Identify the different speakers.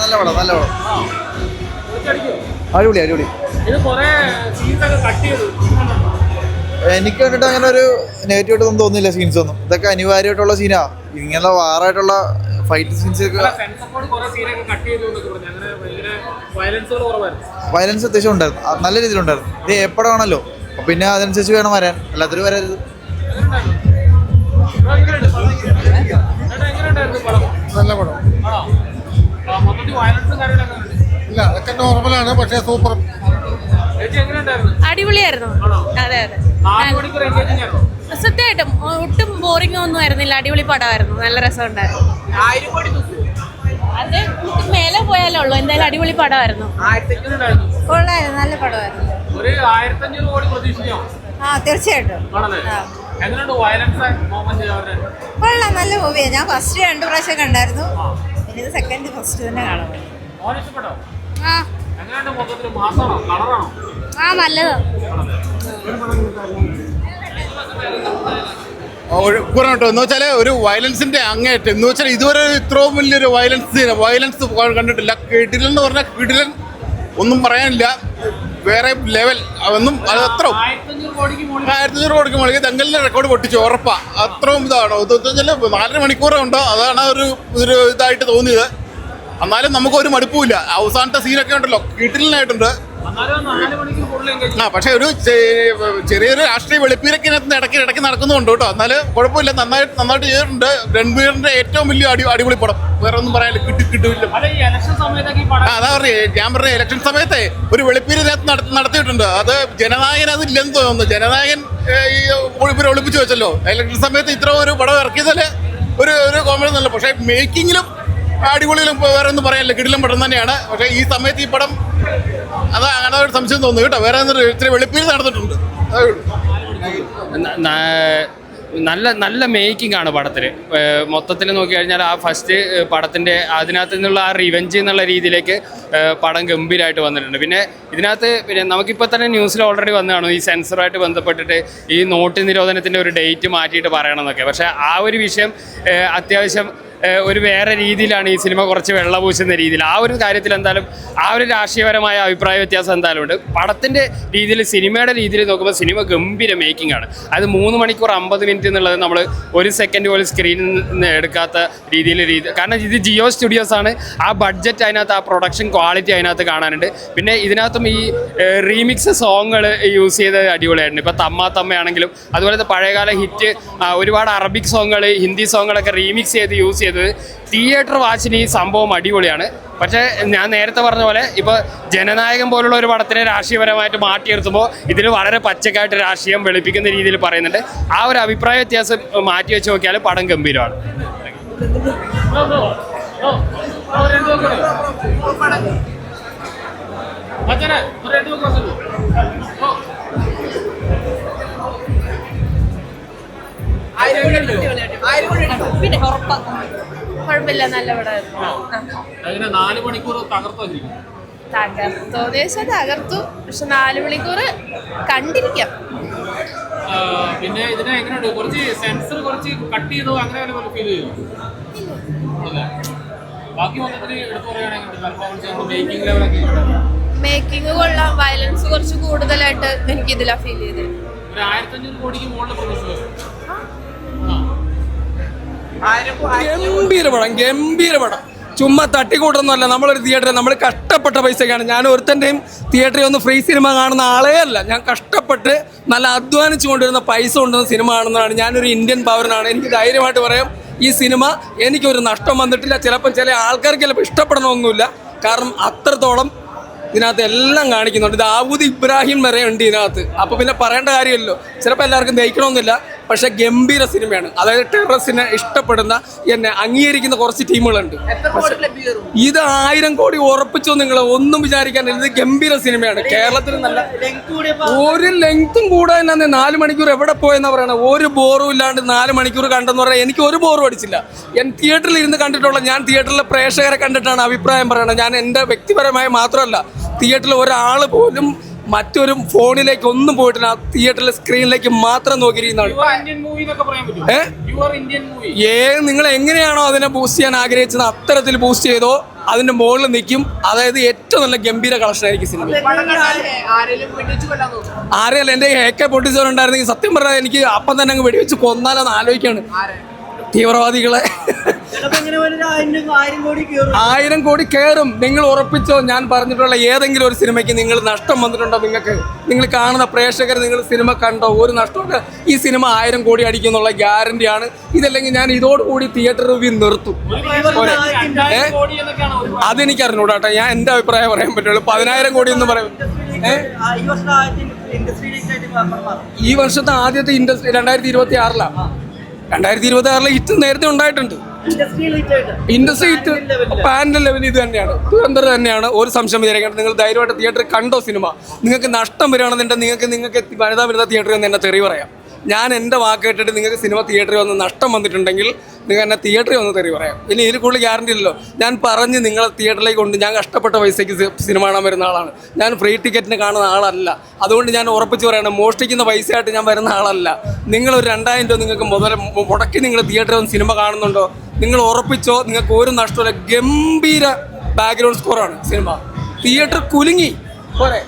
Speaker 1: നല്ല പടം അടിപൊളി എനിക്ക് കണ്ടിട്ട് അങ്ങനെ ഒരു നെഗറ്റീവ് ആയിട്ടൊന്നും തോന്നുന്നില്ല. സീൻസ് ഒന്നും ഇതൊക്കെ അനിവാര്യമായിട്ടുള്ള സീനാ. ഇങ്ങനെ വാറായിട്ടുള്ള ഫൈറ്റ് സീൻസ് ഒക്കെ വയലൻസ് അത്യാവശ്യം ഉണ്ടായിരുന്നു, നല്ല രീതിയിലുണ്ടായിരുന്നു. ഇത് എപ്പോഴാണല്ലോ, പിന്നെ അതനുസരിച്ച് വേണം വരാൻ, എല്ലാത്തിനും വരരുത്.
Speaker 2: നല്ല പടം ഇല്ല, അതൊക്കെ നോർമലാണ്, പക്ഷേ സൂപ്പർ.
Speaker 3: അടിപൊളിയായിരുന്നു. അതെ സത്യമായിട്ടും ഒട്ടും ബോറിംഗ് ഒന്നും ആയിരുന്നില്ല. അടിപൊളി പടമായിരുന്നു, നല്ല രസമുണ്ടായിരുന്നു. അത് നമുക്ക് മേലെ പോയാലേ ഉള്ളൂ. എന്തായാലും അടിപൊളി പടമായിരുന്നു. കൊള്ളായിരുന്നു, നല്ല പടമായിരുന്നു. തീർച്ചയായിട്ടും കൊള്ളാം, നല്ല മൂവിയാണ്. ഞാൻ ഫസ്റ്റ് 2 പ്രാവശ്യം കണ്ടായിരുന്നു. പിന്നെ ഇത് സെക്കൻഡ് ഫസ്റ്റ് തന്നെ കാണാൻ. നല്ലത്.
Speaker 2: ഒഴുക്കുറട്ടോ എന്ന് വെച്ചാൽ ഒരു വയലൻസിന്റെ അങ്ങേറ്റം എന്ന് വെച്ചാൽ ഇതുവരെ ഇത്രയും വലിയൊരു വയലൻസ് കണ്ടിട്ടില്ല. കിടിലൻ എന്ന് പറഞ്ഞാൽ കിടിലൻ, ഒന്നും പറയാനില്ല, വേറെ ലെവൽ. ഒന്നും അത് അത്ര 1500 കോടിക്ക് മുകളിൽ ദങ്കലിന്റെ റെക്കോർഡ് പൊട്ടിച്ചു, ഉറപ്പാ. അത്രയും ഇതാണോ ഇത് 4 മണിക്കൂറുണ്ടോ, അതാണ് ഒരു ഇതായിട്ട് തോന്നിയത്. എന്നാലും നമുക്കൊരു മടുപ്പുമില്ല. അവസാനത്തെ സീനൊക്കെ ഉണ്ടല്ലോ, കിടിലനായിട്ടുണ്ട്. പക്ഷെ ഒരു ചെറിയൊരു രാഷ്ട്രീയ വെളുപ്പീരൊക്കെ ഇടയ്ക്ക് നടക്കുന്നുണ്ട് കേട്ടോ. എന്നാലും കുഴപ്പമില്ല, നന്നായിട്ട് ചെയ്തിട്ടുണ്ട്. രൺബീറിന്റെ ഏറ്റവും വലിയ അടിപൊളി പടം, വേറെ ഒന്നും പറയാനില്ല. കിട്ടില്ല. അതാ പറഞ്ഞേ, ഞാൻ പറഞ്ഞ ഇലക്ഷൻ സമയത്തെ ഒരു വെളുപ്പീര് നടത്തിയിട്ടുണ്ട്. അത് ജനനായകൻ അതില്ലെന്ന് തോന്നുന്നു. ജനനായകൻ ഇവരെ ഒളിപ്പിച്ചു വെച്ചല്ലോ. ഇലക്ഷൻ സമയത്ത് ഇത്ര ഒരു പടം ഇറക്കിയതല്ലേ ഒരു കോമഡി ഒന്നുമല്ല. പക്ഷേ മേക്കിങ്ങിലും അടിപൊളിയിലും വേറെ ഒന്നും പറയാനില്ല, കിടിലം പടം തന്നെയാണ്. പക്ഷേ ഈ സമയത്ത് ഈ പടം അങ്ങനെ ഒരു സംശയം തോന്നുന്നു കേട്ടോ. വേറെ ഇത്തിരി വെളുപ്പിൽ നടന്നിട്ടുണ്ട്.
Speaker 4: നല്ല മേക്കിംഗ് ആണ് പടത്തിൽ. മൊത്തത്തിൽ നോക്കി കഴിഞ്ഞാൽ ആ ഫസ്റ്റ് പടത്തിൻ്റെ അതിനകത്ത് നിന്നുള്ള ആ റിവെഞ്ച് എന്നുള്ള രീതിയിലേക്ക് പടം ഗംഭീരമായിട്ട് വന്നിട്ടുണ്ട്. പിന്നെ ഇതിനകത്ത് നമുക്കിപ്പോൾ തന്നെ ന്യൂസിൽ ഓൾറെഡി വന്നതാണ് ഈ സെൻസറുമായിട്ട് ബന്ധപ്പെട്ടിട്ട് ഈ നോട്ട് നിരോധനത്തിൻ്റെ ഒരു ഡേറ്റ് മാറ്റിയിട്ട് പറയണമെന്നൊക്കെ. പക്ഷേ ആ ഒരു വിഷയം അത്യാവശ്യം ഒരു വേറെ രീതിയിലാണ് ഈ സിനിമ കുറച്ച് വെള്ളപൂശുന്ന രീതിയിൽ. ആ ഒരു കാര്യത്തിൽ എന്തായാലും ആ ഒരു രാഷ്ട്രീയപരമായ അഭിപ്രായ വ്യത്യാസം എന്തായാലും ഉണ്ട്. പടത്തിൻ്റെ രീതിയിൽ, സിനിമയുടെ രീതിയിൽ നോക്കുമ്പോൾ സിനിമ ഗംഭീര മേക്കിംഗ് ആണ്. അത് 3 മണിക്കൂർ 50 മിനിറ്റ് എന്നുള്ളത് നമ്മൾ 1 സെക്കൻഡ് പോലും സ്ക്രീനിൽ നിന്ന് എടുക്കാത്ത രീതിയിൽ കാരണം ഇത് ജിയോ സ്റ്റുഡിയോസ് ആണ്. ആ ബഡ്ജറ്റ് അതിനകത്ത്, ആ പ്രൊഡക്ഷൻ ക്വാളിറ്റി അതിനകത്ത് കാണാനുണ്ട്. പിന്നെ ഇതിനകത്തും ഈ റീമിക്സ് സോങ്ങുകൾ യൂസ് ചെയ്തത് അടിപൊളിയായിട്ടുണ്ട്. ഇപ്പോൾ തമ്മയാണെങ്കിലും അതുപോലെ പഴയകാല ഹിറ്റ് ഒരുപാട് അറബിക് സോങ്ങുകൾ, ഹിന്ദി സോങ്ങുകളൊക്കെ റീമിക്സ് ചെയ്ത് യൂസ് ചെയ്തത് തിയേറ്റർ വാച്ചിന് ഈ സംഭവം അടിപൊളിയാണ്. പക്ഷേ ഞാൻ നേരത്തെ പറഞ്ഞ പോലെ ഇപ്പോൾ ജനനായകൻ പോലുള്ള ഒരു പടത്തിനെ രാഷ്ട്രീയപരമായിട്ട് മാറ്റിയെടുത്തുമ്പോൾ ഇതിൽ വളരെ പച്ചക്കായിട്ട് രാഷ്ട്രീയം വെളുപ്പിക്കുന്ന രീതിയിൽ പറയുന്നുണ്ട്. ആ ഒരു അഭിപ്രായ വ്യത്യാസം മാറ്റി വെച്ച് നോക്കിയാൽ പടം ഗംഭീരമാണ്.
Speaker 3: പിന്നെ കുഴപ്പമില്ല, നല്ല പടമായിരുന്നു. തകർത്തു. പക്ഷെ 4 മണിക്കൂർ കണ്ടിരിക്കാം.
Speaker 5: പിന്നെ ഇതിനെ എങ്ങനെയുണ്ട്, കുറച്ച് സെൻസർ കുറച്ച് കട്ട് ചെയ്തോ അങ്ങനെ ഫീൽ ചെയ്തു? ബാക്കി മൊത്തത്തിൽ എടുത്തു പറയുകയാണെങ്കിൽ
Speaker 3: മേക്കിംഗ് കൊള്ളാം. വയലൻസ് കുറച്ച് കൂടുതലായിട്ട് എനിക്ക് ഇതിലാ ഫീൽ ചെയ്തത്.
Speaker 5: ഒരു 1500 കോടിക്ക് മുകളിൽ പ്രൊഡ്യൂസർ.
Speaker 6: ഗംഭീര പടം. ചുമ്മാ തട്ടിക്കൂട്ടൊന്നുമല്ല. നമ്മളൊരു തിയേറ്ററിൽ നമ്മൾ കഷ്ടപ്പെട്ട പൈസക്കാണ്. ഞാൻ ഒരുത്തൻ്റെയും തിയേറ്ററിൽ ഒന്ന് ഫ്രീ സിനിമ കാണുന്ന ആളേ അല്ല. ഞാൻ കഷ്ടപ്പെട്ട് നല്ല അധ്വാനിച്ചു കൊണ്ടിരുന്ന പൈസ കൊണ്ടുവന്ന സിനിമ കാണുന്നതാണ്. ഞാനൊരു ഇന്ത്യൻ പൗരനാണ്. എനിക്ക് ധൈര്യമായിട്ട് പറയാം, ഈ സിനിമ എനിക്കൊരു നഷ്ടം വന്നിട്ടില്ല. ചിലപ്പോൾ ചില ആൾക്കാർക്ക് ചിലപ്പോൾ ഇഷ്ടപ്പെടണമൊന്നുമില്ല, കാരണം അത്രത്തോളം ഇതിനകത്ത് എല്ലാം കാണിക്കുന്നുണ്ട്. ദാവൂദ് ഇബ്രാഹിം വരെ ഉണ്ട് ഇതിനകത്ത്. അപ്പോൾ പിന്നെ പറയേണ്ട കാര്യമല്ലോ. ചിലപ്പോൾ എല്ലാവർക്കും ദഹിക്കണമെന്നില്ല, പക്ഷെ ഗംഭീര സിനിമയാണ്. അതായത് ടെററിസ്റ്റിനെ ഇഷ്ടപ്പെടുന്ന, എന്നെ അംഗീകരിക്കുന്ന കുറച്ച് ടീമുകളുണ്ട്. ഇത് 1000 കോടി ഉറപ്പിച്ചോ നിങ്ങൾ, ഒന്നും വിചാരിക്കാനില്ല. ഇത് ഗംഭീര സിനിമയാണ്. കേരളത്തിൽ നല്ല ഒരു ലെങ്ത്തും കൂടെ തന്നെ 4 മണിക്കൂർ എവിടെ പോയെന്നാ പറയണത്. ഒരു ബോറും ഇല്ലാണ്ട് 4 മണിക്കൂർ കണ്ടെന്ന് പറഞ്ഞാൽ എനിക്ക് ഒരു ബോറും അടിച്ചില്ല. ഞാൻ തിയേറ്ററിൽ ഇരുന്ന് കണ്ടിട്ടുള്ള, ഞാൻ തിയേറ്ററിലെ പ്രേക്ഷകരെ കണ്ടിട്ടാണ് അഭിപ്രായം പറയണത്. ഞാൻ എൻ്റെ വ്യക്തിപരമായ മാത്രമല്ല, തിയേറ്ററിൽ ഒരാൾ പോലും മറ്റൊരു ഫോണിലേക്ക് ഒന്നും പോയിട്ടില്ല. തിയേറ്ററിലെ സ്ക്രീനിലേക്ക് മാത്രം നോക്കിയിരിക്കുന്നതാണ്. നിങ്ങൾ എങ്ങനെയാണോ അതിനെ ബൂസ്റ്റ് ചെയ്യാൻ ആഗ്രഹിച്ചത് അത്തരത്തിൽ ബൂസ്റ്റ് ചെയ്തോ. അതിന്റെ മുകളിൽ നിൽക്കും. അതായത് ഏറ്റവും നല്ല ഗംഭീര കളക്ഷൻ ആയിരിക്കും സിനിമ. ആരെയല്ല, എൻ്റെ AK-47 ഉണ്ടായിരുന്നെങ്കിൽ സത്യം പറഞ്ഞാൽ എനിക്ക് അപ്പം തന്നെ അങ്ങ് വെടിവെച്ച് കൊന്നാലെന്ന് ആലോചിക്കാണ്. തീവ്രവാദികളെ 1000 കോടി കയറും. നിങ്ങൾ ഉറപ്പിച്ചോ? ഞാൻ പറഞ്ഞിട്ടുള്ള ഏതെങ്കിലും ഒരു സിനിമയ്ക്ക് നിങ്ങൾ നഷ്ടം വന്നിട്ടുണ്ടോ? നിങ്ങൾ കാണുന്ന പ്രേക്ഷകർ നിങ്ങൾ സിനിമ കണ്ടോ? ഒരു നഷ്ടമുണ്ട്. ഈ സിനിമ 1000 കോടി അടിക്കും എന്നുള്ള ഗ്യാരണ്ടിയാണ്. ഇതല്ലെങ്കിൽ ഞാൻ ഇതോടുകൂടി തിയേറ്റർ റിവ്യൂ നിർത്തും. അതെനിക്ക് അറിഞ്ഞൂടാട്ടെ, ഞാൻ എൻ്റെ അഭിപ്രായം പറയാൻ പറ്റുള്ളൂ. 10,000 കോടി എന്ന് പറയും. ഈ വർഷത്തെ ആദ്യത്തെ ഇൻഡസ്ട്രി 2026 2026 ഹിറ്റ് നേരത്തെ ഉണ്ടായിട്ടുണ്ട്. ഇൻഡസ്ട്രി ഹിറ്റ് പാൻഡൽ ലെവൽ ഇത് തന്നെയാണ്, ദുരന്തരം തന്നെയാണ്. ഒരു സംശയം വിചാരിക്കേണ്ടത്. നിങ്ങൾ ധൈര്യമായിട്ട് തിയേറ്ററിൽ കണ്ടോ സിനിമ? നിങ്ങൾക്ക് നഷ്ടം വരികയാണെന്നുണ്ടെങ്കിൽ നിങ്ങൾക്ക് വനിതാ തിയേറ്ററിൽ നിന്ന് എന്നെ തെറി പറയാം. ഞാൻ എൻ്റെ വാക്ക് കേട്ടിട്ട് നിങ്ങൾക്ക് സിനിമ തിയേറ്ററിൽ വന്ന് നഷ്ടം വന്നിട്ടുണ്ടെങ്കിൽ നിങ്ങൾ എന്നെ തിയേറ്ററിൽ വന്ന് തെറി പറയാം. ഇനി ഇതിൽ കൂടുതൽ ഗ്യാരണ്ടി ഇല്ലല്ലോ. ഞാൻ പറഞ്ഞ് നിങ്ങളെ തിയേറ്ററിലേക്ക് കൊണ്ട് ഞാൻ കഷ്ടപ്പെട്ട പൈസയ്ക്ക് സിനിമ കാണാൻ വരുന്ന ആളാണ്. ഞാൻ ഫ്രീ ടിക്കറ്റിന് കാണുന്ന ആളല്ല. അതുകൊണ്ട് ഞാൻ ഉറപ്പിച്ച് പറയണം, മോഷ്ടിക്കുന്ന പൈസയായിട്ട് ഞാൻ വരുന്ന ആളല്ല. നിങ്ങളൊരു 2000 രൂപ നിങ്ങൾക്ക് മുടക്കി നിങ്ങൾ തിയേറ്ററിൽ വന്ന് സിനിമ കാണുന്നുണ്ടോ? നിങ്ങൾ ഉറപ്പിച്ചോ, നിങ്ങൾക്ക് ഒരു നഷ്ടമില്ല. ഗംഭീര ബാക്ക്ഗ്രൗണ്ട് സ്കോറാണ് സിനിമ. തിയേറ്റർ കുലുങ്ങി പോരെ.